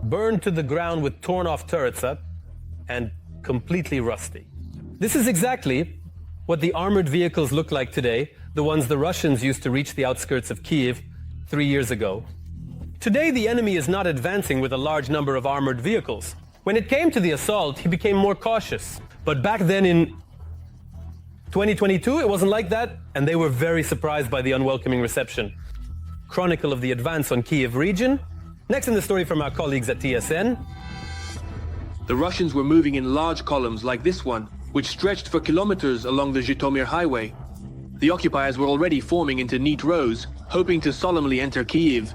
burned to the ground with torn off turrets up, and completely rusty. This is exactly what the armored vehicles look like today, the ones the Russians used to reach the outskirts of Kiev 3 years ago. Today, the enemy is not advancing with a large number of armored vehicles. When it came to the assault, he became more cautious. But back then in 2022, it wasn't like that, and they were very surprised by the unwelcoming reception. Chronicle of the advance on Kiev region. Next in the story from our colleagues at TSN. The Russians were moving in large columns like this one, which stretched for kilometers along the Zhytomyr highway. The occupiers were already forming into neat rows, hoping to solemnly enter Kiev.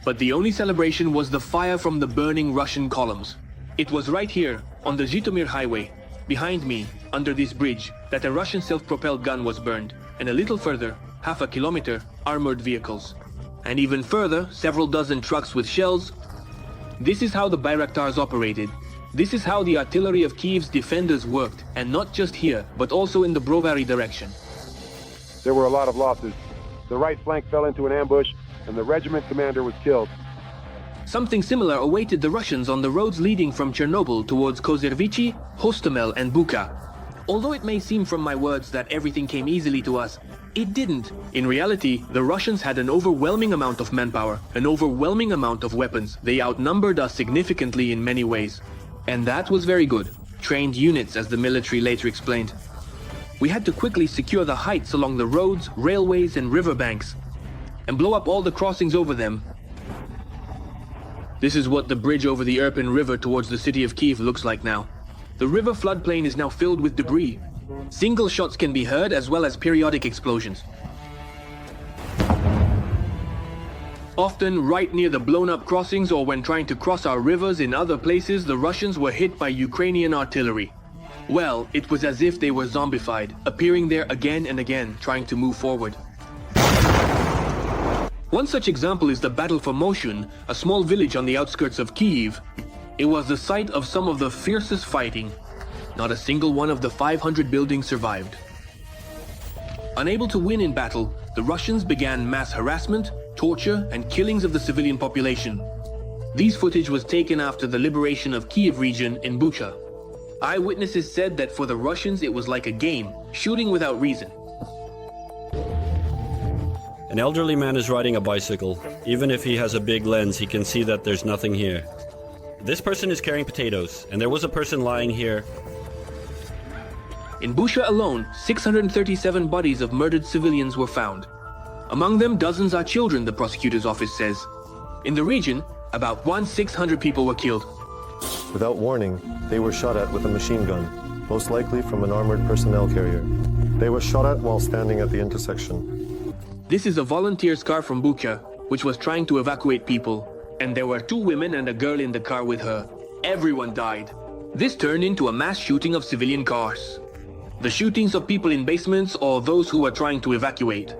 But the only celebration was the fire from the burning Russian columns. It was right here, on the Zhytomyr highway, behind me, under this bridge, that a Russian self-propelled gun was burned, and a little further, half a kilometer, armored vehicles. And even further, several dozen trucks with shells. This is how the Bayraktars operated. This is how the artillery of Kiev's defenders worked, and not just here, but also in the Brovary direction. There were a lot of losses. The right flank fell into an ambush, and the regiment commander was killed. Something similar awaited the Russians on the roads leading from Chernobyl towards Kozervichi, Hostomel and Bucha. Although it may seem from my words that everything came easily to us, it didn't. In reality, the Russians had an overwhelming amount of manpower, an overwhelming amount of weapons. They outnumbered us significantly in many ways. And that was very good. Trained units, as the military later explained. We had to quickly secure the heights along the roads, railways and riverbanks, and blow up all the crossings over them. This is what the bridge over the Irpin River towards the city of Kiev looks like now. The river floodplain is now filled with debris. Single shots can be heard as well as periodic explosions. Often right near the blown-up crossings or when trying to cross our rivers in other places, the Russians were hit by Ukrainian artillery. Well, it was as if they were zombified, appearing there again and again, trying to move forward. One such example is the Battle for Moshun, a small village on the outskirts of Kiev. It was the site of some of the fiercest fighting. Not a single one of the 500 buildings survived. Unable to win in battle, the Russians began mass harassment, torture, and killings of the civilian population. This footage was taken after the liberation of Kiev region in Bucha. Eyewitnesses said that for the Russians it was like a game, shooting without reason. An elderly man is riding a bicycle. Even if he has a big lens, he can see that there's nothing here. This person is carrying potatoes, and there was a person lying here. In Bucha alone, 637 bodies of murdered civilians were found. Among them, dozens are children, the prosecutor's office says. In the region, about 1,600 people were killed. Without warning, they were shot at with a machine gun, most likely from an armored personnel carrier. They were shot at while standing at the intersection. This is a volunteer's car from Bucha, which was trying to evacuate people. And there were 2 women and a girl in the car with her. Everyone died. This turned into a mass shooting of civilian cars. The shootings of people in basements or those who were trying to evacuate.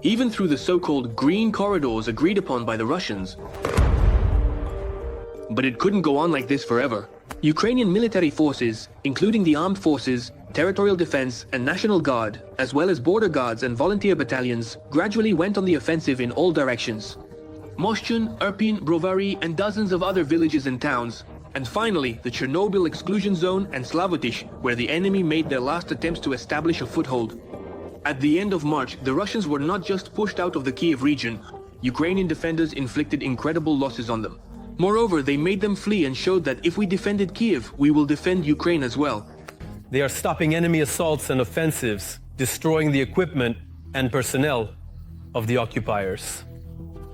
Even through the so-called green corridors agreed upon by the Russians. But it couldn't go on like this forever. Ukrainian military forces, including the armed forces, territorial defense and National Guard, as well as border guards and volunteer battalions, gradually went on the offensive in all directions. Moshchun, Irpin, Brovary and dozens of other villages and towns. And finally, the Chernobyl exclusion zone and Slavutych, where the enemy made their last attempts to establish a foothold. At the end of March, the Russians were not just pushed out of the Kiev region. Ukrainian defenders inflicted incredible losses on them. Moreover, they made them flee and showed that if we defended Kiev, we will defend Ukraine as well. They are stopping enemy assaults and offensives, destroying the equipment and personnel of the occupiers.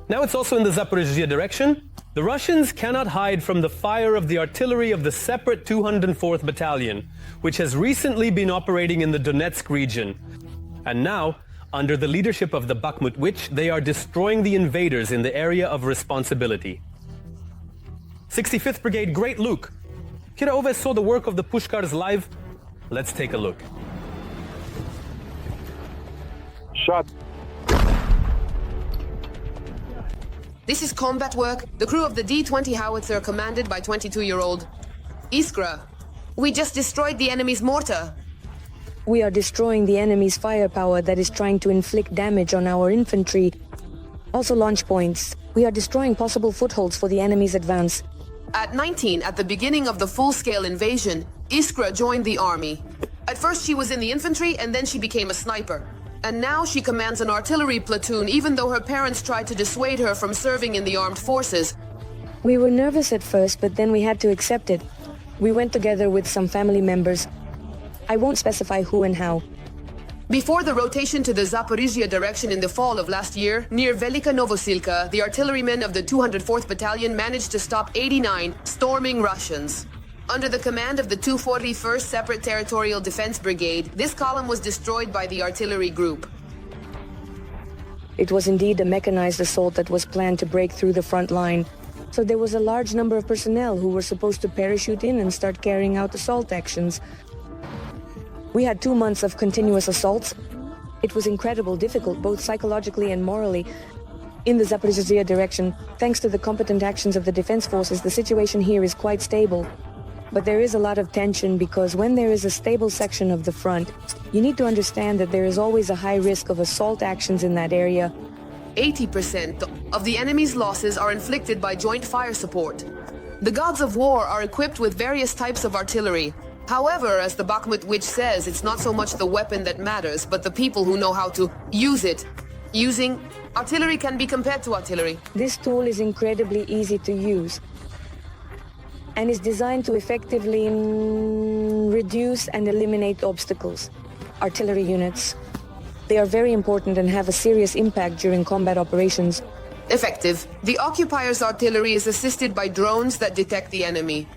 Now it's also in the Zaporizhzhia direction. The Russians cannot hide from the fire of the artillery of the separate 204th Battalion, which has recently been operating in the Donetsk region. And now, under the leadership of the Bakhmut Witch, they are destroying the invaders in the area of responsibility. 65th Brigade, Great Luke. Kira saw the work of the Pushkars live. Let's take a look. Shot. This is combat work. The crew of the D-20 howitzer commanded by 22-year-old Iskra. We just destroyed the enemy's mortar. We are destroying the enemy's firepower that is trying to inflict damage on our infantry. Also launch points. We are destroying possible footholds for the enemy's advance. At 19, at the beginning of the full-scale invasion, Iskra joined the army. At first she was in the infantry and then she became a sniper. And now she commands an artillery platoon even though her parents tried to dissuade her from serving in the armed forces. We were nervous at first, but then we had to accept it. We went together with some family members. I won't specify who and how. Before the rotation to the Zaporizhia direction in the fall of last year, near Velika Novosilka, the artillerymen of the 204th Battalion managed to stop 89 storming Russians. Under the command of the 241st Separate Territorial Defense Brigade, this column was destroyed by the artillery group. It was indeed a mechanized assault that was planned to break through the front line. So there was a large number of personnel who were supposed to parachute in and start carrying out assault actions. We had 2 months of continuous assaults. It was incredibly difficult, both psychologically and morally. In the Zaporizhzhia direction, thanks to the competent actions of the defense forces, the situation here is quite stable. But there is a lot of tension because when there is a stable section of the front, you need to understand that there is always a high risk of assault actions in that area. 80% of the enemy's losses are inflicted by joint fire support. The gods of war are equipped with various types of artillery. However, as the Bakhmut witch says, it's not so much the weapon that matters, but the people who know how to use it. Using artillery can be compared to artillery. This tool is incredibly easy to use and is designed to effectively reduce and eliminate obstacles. Artillery units. They are very important and have a serious impact during combat operations. Effective. The occupiers' artillery is assisted by drones that detect the enemy.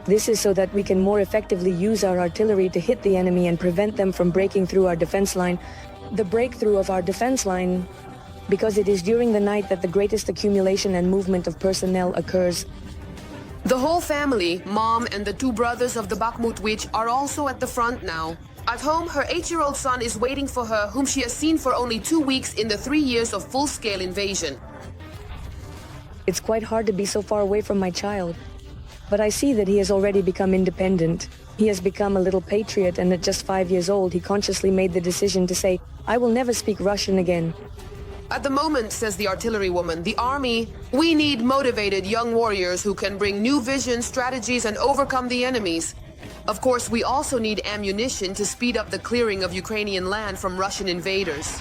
This is so that we can more effectively use our artillery to hit the enemy and prevent them from breaking through our defense line. The breakthrough of our defense line, because it is during the night that the greatest accumulation and movement of personnel occurs. The whole family, mom and the 2 brothers of the Bakhmut witch, are also at the front now. At home, her 8-year-old son is waiting for her, whom she has seen for only 2 weeks in the 3 years of full-scale invasion. It's quite hard to be so far away from my child. But I see that he has already become independent. He has become a little patriot, and at just 5 years old, he consciously made the decision to say, "I will never speak Russian again." At the moment, says the artillerywoman, the army, we need motivated young warriors who can bring new visions, strategies, and overcome the enemies. Of course, we also need ammunition to speed up the clearing of Ukrainian land from Russian invaders.